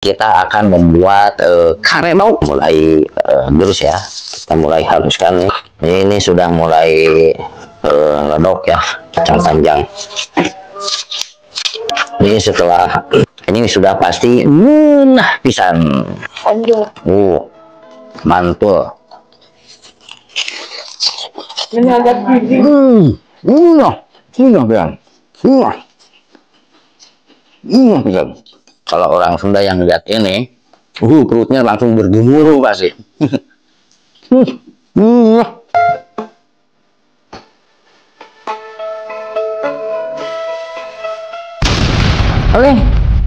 Kita akan membuat karedok mulai terus ya. Kita mulai haluskan nih. Ini sudah mulai redok ya, kacang panjang. Ini setelah ini sudah pasti pisan. Mantul. Ini agak gigi. Kalau orang Sunda yang lihat ini, perutnya langsung bergemuruh pasti. Oke,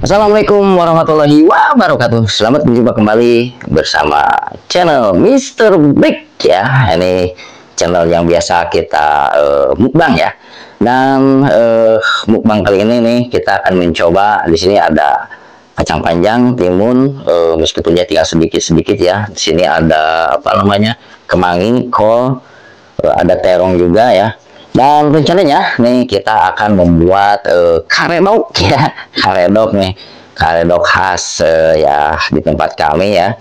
assalamualaikum warahmatullahi wabarakatuh. Selamat berjumpa kembali bersama channel Mr. Big ya. Ini channel yang biasa kita mukbang ya. Dan mukbang kali ini nih kita akan mencoba. Di sini ada kacang panjang, timun, meskipun ya tinggal sedikit-sedikit ya. Di sini ada apa namanya, kemangi, kol, ada terong juga ya. Dan rencananya nih kita akan membuat karedok ya, karedok nih, karedok khas ya di tempat kami ya.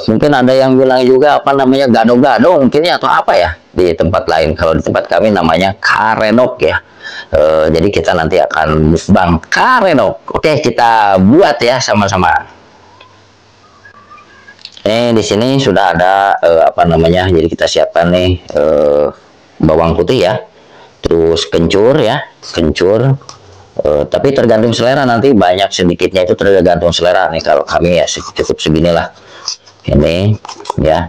Mungkin ada yang bilang juga apa namanya gado-gado mungkin ya, atau apa ya di tempat lain. Kalau di tempat kami namanya karedok ya. Jadi kita nanti akan mukbang karedok. Oke, kita buat ya sama-sama. Di sini sudah ada apa namanya. Jadi kita siapkan nih bawang putih ya, terus kencur ya, kencur. Tapi tergantung selera, nanti banyak sedikitnya itu tergantung selera nih. Kalau kami ya cukup seginilah ini ya.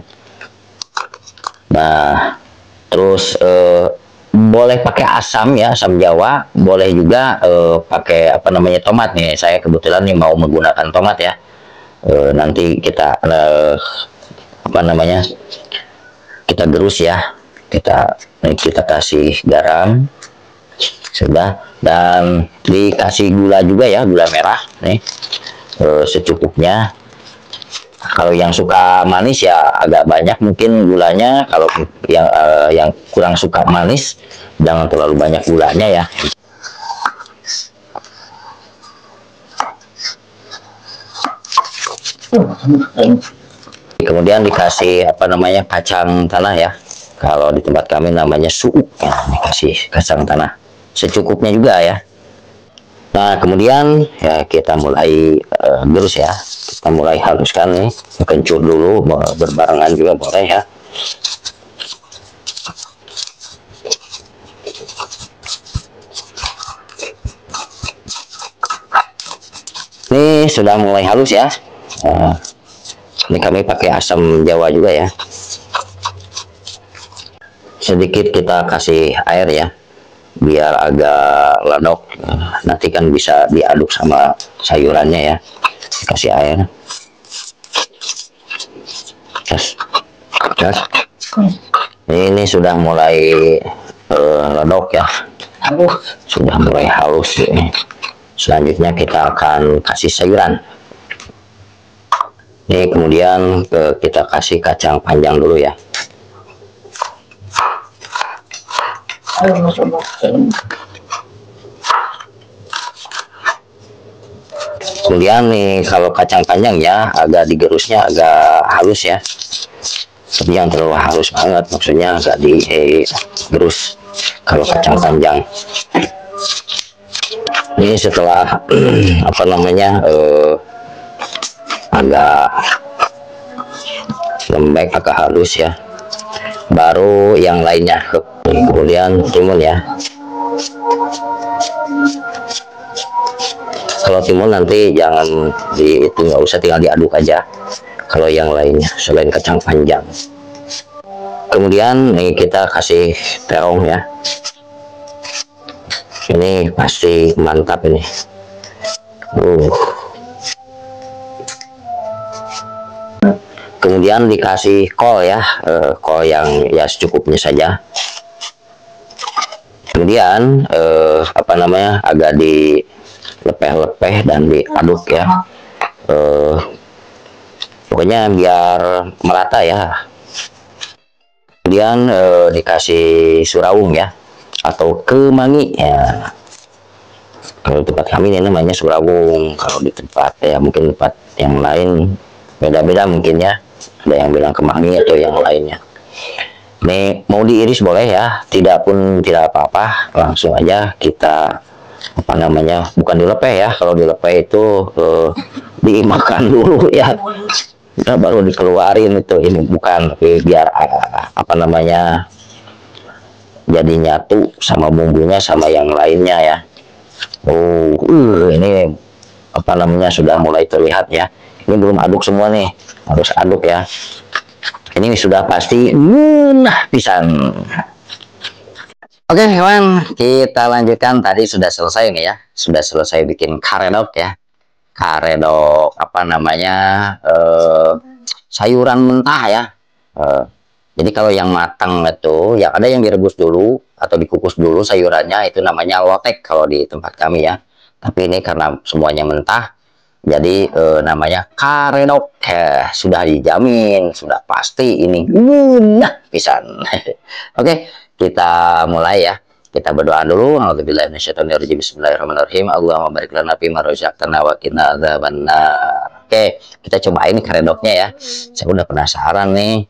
Nah terus boleh pakai asam ya, asam Jawa, boleh juga pakai apa namanya tomat nih. Saya kebetulan nih mau menggunakan tomat ya. Nanti kita apa namanya, kita gerus ya, kita kasih garam sudah, dan dikasih gula juga ya, gula merah nih secukupnya. Kalau yang suka manis ya agak banyak mungkin gulanya. Kalau yang kurang suka manis jangan terlalu banyak gulanya ya. Kemudian dikasih apa namanya, kacang tanah ya. Kalau di tempat kami namanya suuk ya, dikasih kacang tanah secukupnya juga ya. Nah kemudian ya kita mulai gerus ya, kita mulai haluskan nih, kencur dulu, berbarengan juga boleh ya. Ini sudah mulai halus ya. Ini kami pakai asam Jawa juga ya. Sedikit kita kasih air ya, biar agak ledok. Nanti kan bisa diaduk sama sayurannya ya. Kasih air. Gas. Ini sudah mulai ledok ya. Sudah mulai halus ya. Selanjutnya kita akan kasih sayuran. Ini kemudian kita kasih kacang panjang dulu ya. Kemudian nih kalau kacang panjang ya agak digerusnya agak halus ya, tapi jangan terlalu halus banget, maksudnya agak digerus kalau kacang panjang. Ini setelah apa namanya agak lembek, agak halus ya, baru yang lainnya. Kemudian timun ya. Kalau timun nanti jangan itu, nggak usah, tinggal diaduk aja kalau yang lainnya selain kacang panjang. Kemudian nih kita kasih terong ya. Ini pasti mantap ini. Kemudian dikasih kol ya, kol yang ya secukupnya saja. Kemudian apa namanya, agak dilepeh-lepeh dan diaduk ya. Pokoknya biar merata ya. Kemudian dikasih surawung ya, atau kemangi ya. Kalau tempat kami ini namanya Surawung. Kalau di tempat ya mungkin tempat yang lain beda-beda mungkin ya. Ada yang bilang Kemangi atau yang lainnya. Nih mau diiris boleh ya, tidak pun tidak apa-apa, langsung aja kita apa namanya, bukan dilepeh ya, kalau dilepeh itu dimakan dulu ya, kita baru dikeluarin itu, ini bukan, tapi biar apa namanya jadi nyatu sama bumbunya sama yang lainnya ya. Oh, ini apa namanya sudah mulai terlihat ya. Ini belum aduk semua nih, harus aduk ya. Ini sudah pasti pisan. Oke hewan, kita lanjutkan. Tadi sudah selesai nih ya, sudah selesai bikin karedok ya. Karedok apa namanya sayuran mentah ya. Jadi kalau yang matang itu, ya ada yang direbus dulu atau dikukus dulu sayurannya, itu namanya lotek kalau di tempat kami ya. Tapi ini karena semuanya mentah, jadi namanya karedok. Sudah dijamin, sudah pasti ini pisan. Oke, kita mulai ya. Kita berdoa dulu. Alhamdulillah bismillahirrahmanirrahim. Allahumma barik lana fi ma razaqtana wa qina adzabannar. Oke, kita cobain karedoknya ya. Saya udah penasaran nih.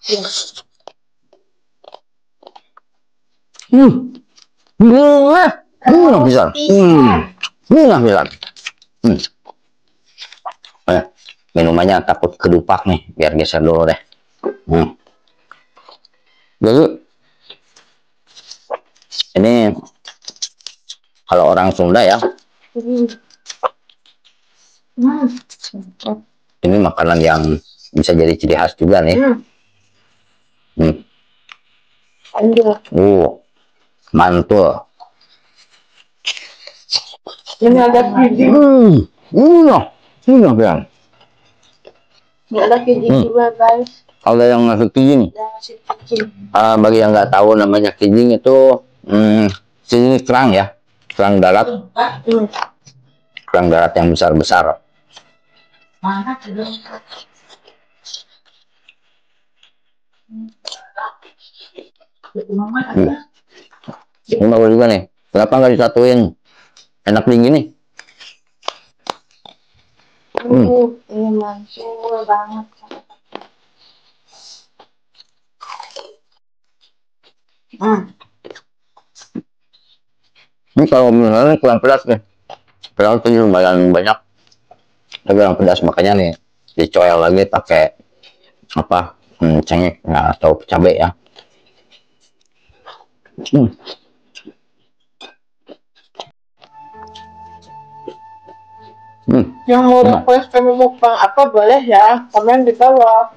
Bisa. Bisa. Minumannya takut kedupak nih, biar geser dulu deh. Jadi ini kalau orang Sunda ya, ini makanan yang bisa jadi ciri khas juga nih. Mantul. Ini ada keju. Bilang. Ini ada keju juga guys. Ada yang nasi kijing. Bagi yang nggak tahu namanya kijing itu, kijing kerang ya, kerang darat. Kerang darat yang besar-besar. Ini bagus juga nih. Kenapa nggak disatuin? Enak dingin nih. Ini mantul banget. Ini kalau misalnya kurang pedas nih. Padahal tadi lumayan banyak. Tapi kurang pedas, makanya nih dicoel lagi pakai apa? Cengek ya, atau cabai ya. Yang mau request kami mukbang apa boleh ya, komen di bawah.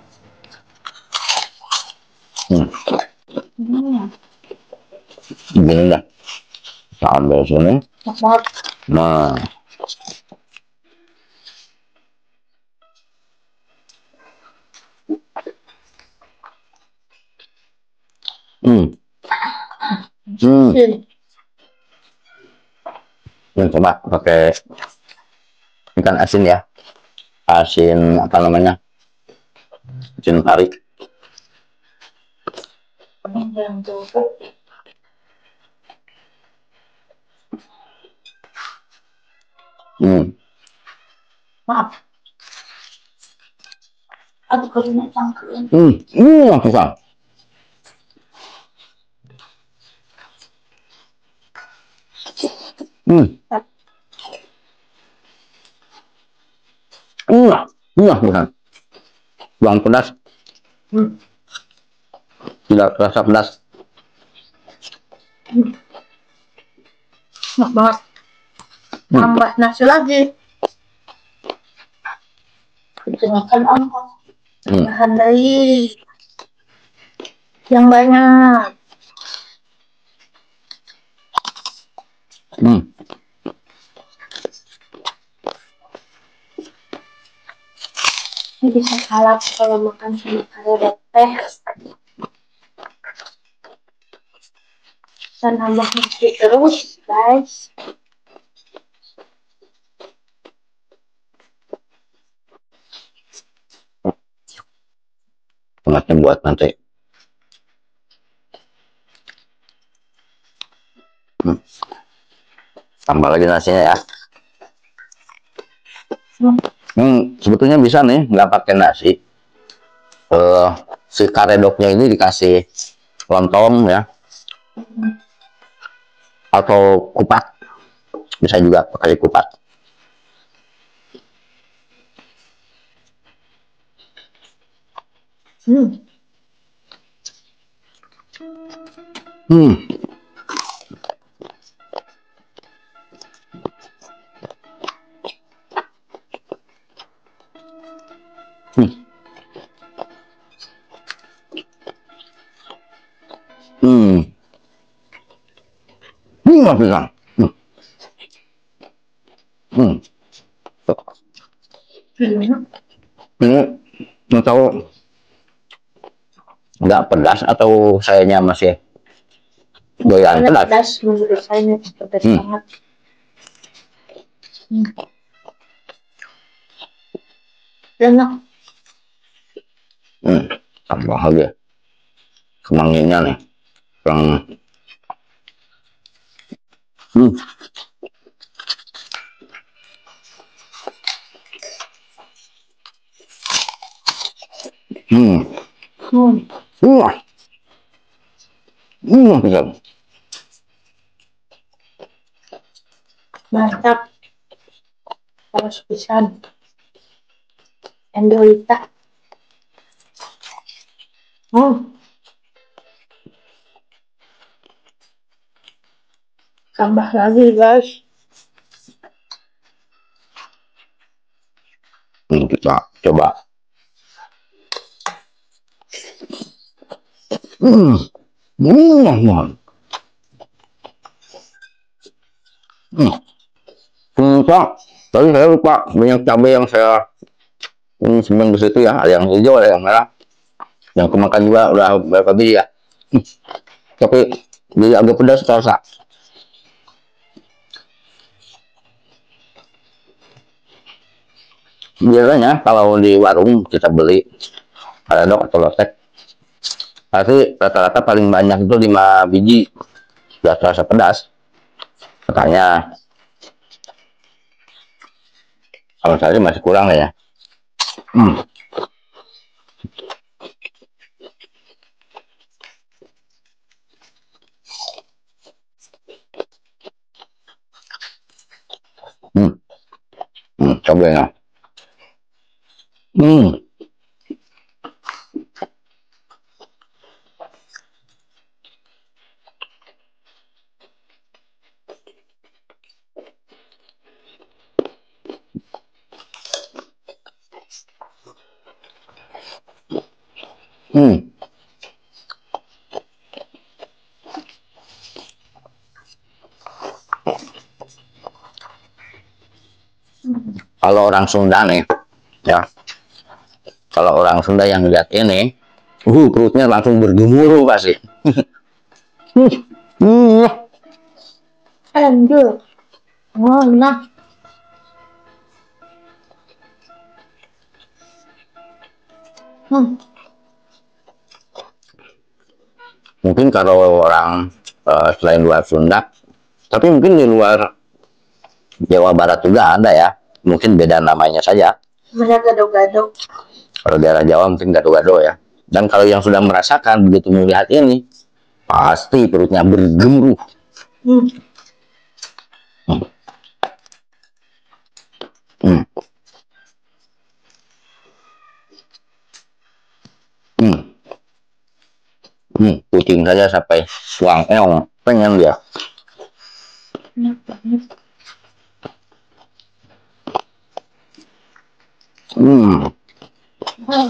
Gini dah. Kita ambil sini. Banget. Nah. Ini coba pakai ikan asin ya. Asin apa namanya? Asin tarik. Maaf. Aku kena cangkruan. Pisang. Bukan. Bawang pedas. Tidak terasa pedas. Enak banget. Tambah nasi lagi. Kita makan angkot. Bahan dari yang banyak. Ini bisa kalap kalau makan sama karedok teh. Dan nambah nasi terus, guys. Tomatnya buat nanti. Tambah lagi nasinya ya. Hmm. Sebetulnya bisa nih nggak pakai nasi. Si karedoknya ini dikasih lontong ya, atau kupat, bisa juga pakai kupat. Hmm. Hmm. Hmm. Hmm. Nggak bisa. Hmm. Hmm. Hmm. Ini nggak tahu nggak pedas atau sayanya masih doyan Soalnya pedas. pedas menurut saya ini pedas Hmm. banget. Hmm. Enak. Hmm. Tambah lagi kemanginya nih. Yang hmm. Hmm. Hmm. Wah. Bisa. Mantap. Harus pisan. Endolita. Hmm. Tambah lagi guys. Kita coba. Hmm. Hmm. Hmm. Ternyata tadi saya lupa banyak cabai yang saya simpan di situ ya. Ada yang hijau, ada yang merah. Yang kemakan juga udah berapa biji ya. Hmm. Tapi jadi agak pedas terasa. Biasanya kalau di warung kita beli karedok atau lotek, pasti rata-rata paling banyak itu 5 biji. Sudah terasa pedas. Makanya kalau saya masih kurang ya. Hmm. Hmm. Hmm. Coba ya. Hmm. Hmm. Kalau orang Sunda nih, ya. Kalau orang Sunda yang lihat ini, perutnya langsung bergemuruh pasti. Hmm. Endol. Oh, enak. Hmm. Mungkin kalau orang selain luar Sunda, tapi mungkin di luar Jawa Barat juga ada ya. Mungkin beda namanya saja. Mana gado-gado. Kalau daerah Jawa mungkin gado-gado ya. Dan kalau yang sudah merasakan begitu melihat ini, pasti perutnya bergemuruh. Hmm. Hmm. Hmm. Hmm. Kucing saja sampai suang eong, pengen dia. Enak banget. Hmm. Hmm.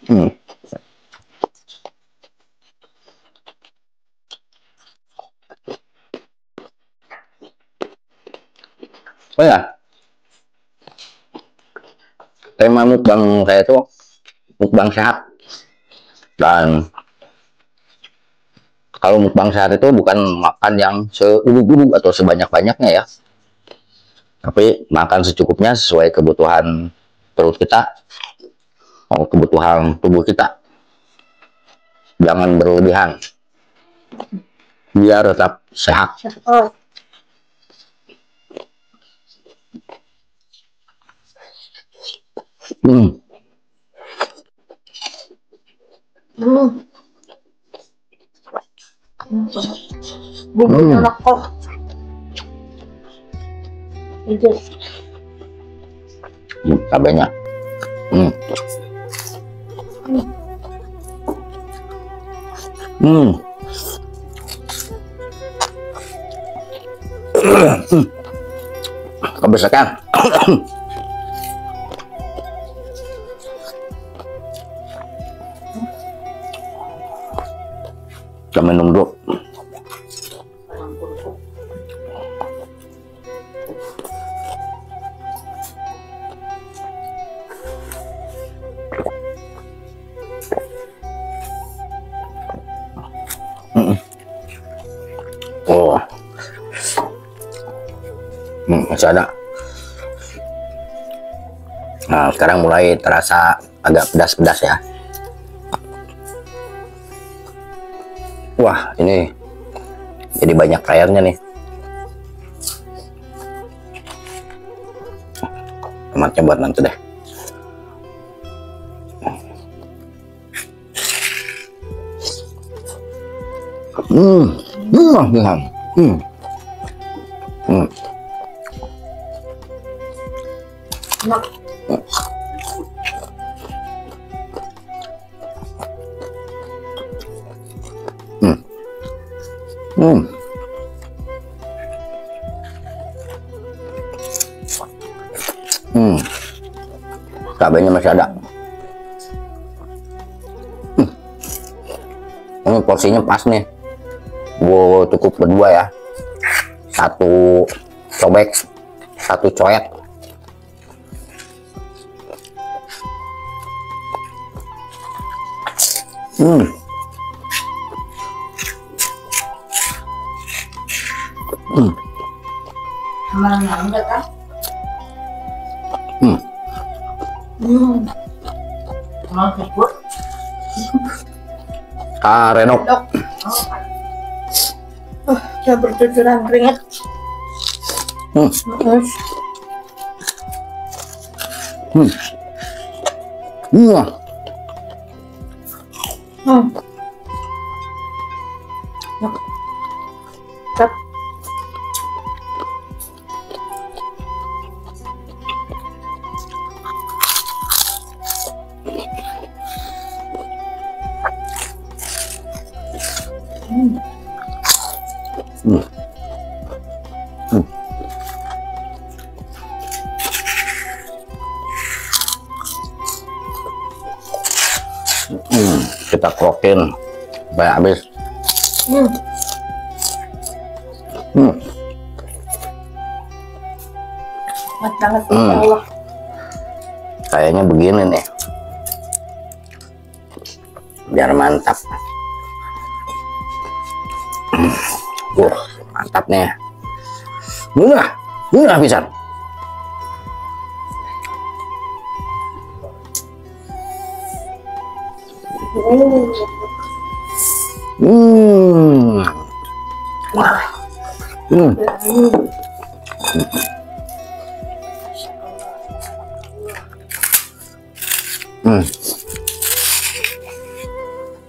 Hmm. Oh ya, tema mukbang saya itu mukbang sehat. Dan kalau mukbang sehat itu bukan makan yang seubuk-ubuk atau sebanyak-banyaknya ya. Tapi makan secukupnya sesuai kebutuhan perut kita. kebutuhan tubuh kita. Jangan berlebihan, biar tetap sehat. Oh. Bubur anak kok. Itu. Cabenya. Kebesakan. Kita minum dulu. Oh, masih ada. Nah, sekarang mulai terasa agak pedas-pedas ya. Wah, ini jadi banyak airnya nih. Tomatnya buat nanti deh. Enak. Cabenya masih ada. Ini porsinya pas nih. Gue cukup berdua ya. Satu cobek, satu coet. Emang enggak kan? Emang cukup. Renok. Dok. Saya bercucuran keringat. Cep. Kita krokin sampai habis. Mat banget ya Allah. Kayaknya begini nih, biar mantap. Mantap nih. Murah pisan.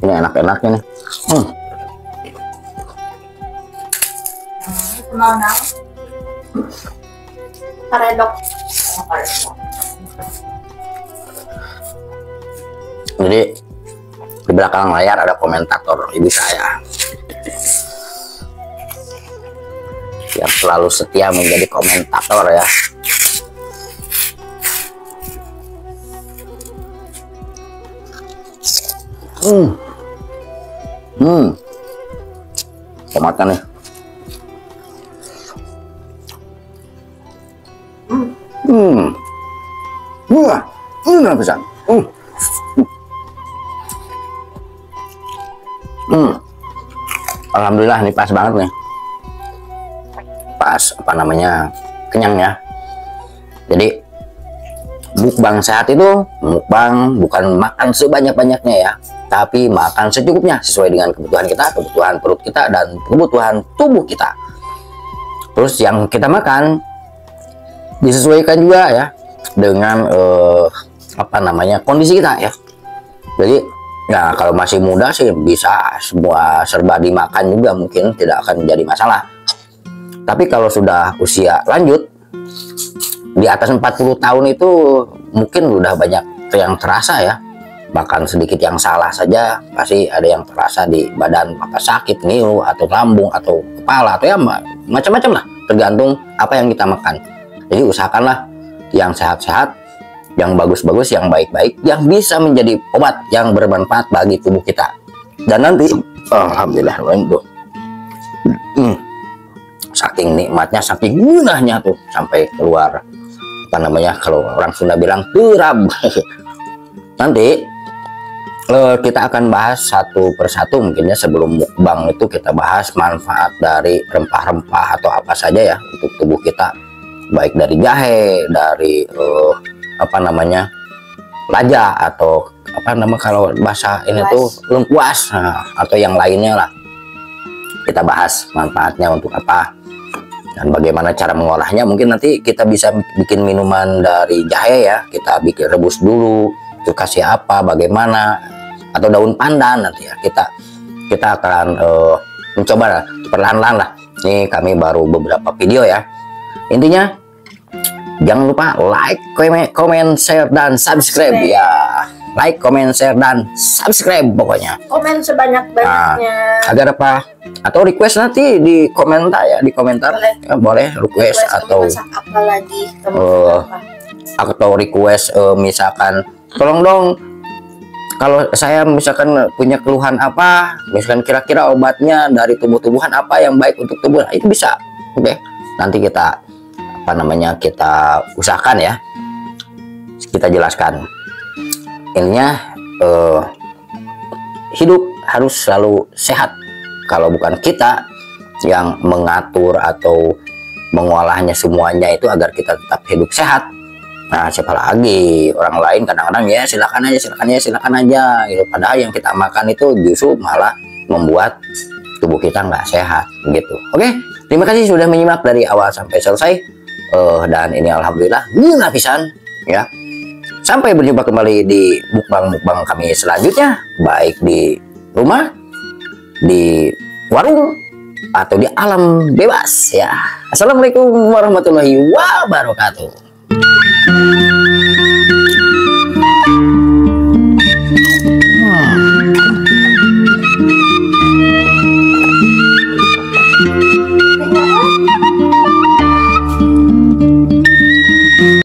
Ini enak-enaknya nih. Mana? Paredok. Jadi di belakang layar ada komentator ibu saya yang selalu setia menjadi komentator ya. Tomatnya nih. Enak bisa. Alhamdulillah ini pas banget nih. Pas apa namanya, kenyang ya. Jadi mukbang sehat itu mukbang bukan makan sebanyak-banyaknya ya, tapi makan secukupnya sesuai dengan kebutuhan kita, kebutuhan perut kita dan kebutuhan tubuh kita. Terus yang kita makan disesuaikan juga ya dengan kondisi kita ya. Jadi ya kalau masih muda sih bisa semua serba dimakan juga, mungkin tidak akan menjadi masalah. Tapi kalau sudah usia lanjut di atas 40 tahun itu mungkin udah banyak yang terasa ya. Bahkan sedikit yang salah saja pasti ada yang terasa di badan, apa sakit, ngilu atau lambung atau kepala atau ya macam-macam lah, tergantung apa yang kita makan. Jadi usahakanlah yang sehat-sehat, yang bagus-bagus, yang baik-baik, yang bisa menjadi obat yang bermanfaat bagi tubuh kita. Dan nanti alhamdulillah saking nikmatnya, saking gunanya tuh sampai keluar kalau orang Sunda bilang terab. Nanti kita akan bahas satu persatu, mungkinnya sebelum mukbang itu kita bahas manfaat dari rempah-rempah atau apa saja ya untuk tubuh kita, baik dari jahe, dari laja atau kalau bahasa ini tuh lengkuas, atau yang lainnya lah. Kita bahas manfaatnya untuk apa dan bagaimana cara mengolahnya. Mungkin nanti kita bisa bikin minuman dari jahe ya, kita bikin rebus dulu, itu kasih apa, bagaimana, atau daun pandan nanti ya kita akan mencoba lah, perlahan-lahan lah. Ini kami baru beberapa video ya. Intinya jangan lupa like, comment, share, dan subscribe ya. Like, comment, share, dan subscribe pokoknya. Komen sebanyak-banyaknya. Agar apa? Atau request nanti di komentar ya, di komentar. Boleh. Ya, boleh request atau masak apa lagi? atau request misalkan tolong dong kalau saya misalkan punya keluhan apa, misalkan kira-kira obatnya dari tumbuh-tumbuhan apa yang baik untuk tubuh, itu bisa. Oke. Nanti kita kita usahakan ya, kita jelaskan. Intinya hidup harus selalu sehat. Kalau bukan kita yang mengatur atau mengolahnya semuanya itu agar kita tetap hidup sehat, nah siapa lagi? Orang lain kadang-kadang ya silakan aja gitu. Padahal yang kita makan itu justru malah membuat tubuh kita nggak sehat gitu. Oke, terima kasih sudah menyimak dari awal sampai selesai. Dan ini alhamdulillah guna pisan ya. Sampai berjumpa kembali di mukbang kami selanjutnya, baik di rumah, di warung, atau di alam bebas ya. Assalamualaikum warahmatullahi wabarakatuh.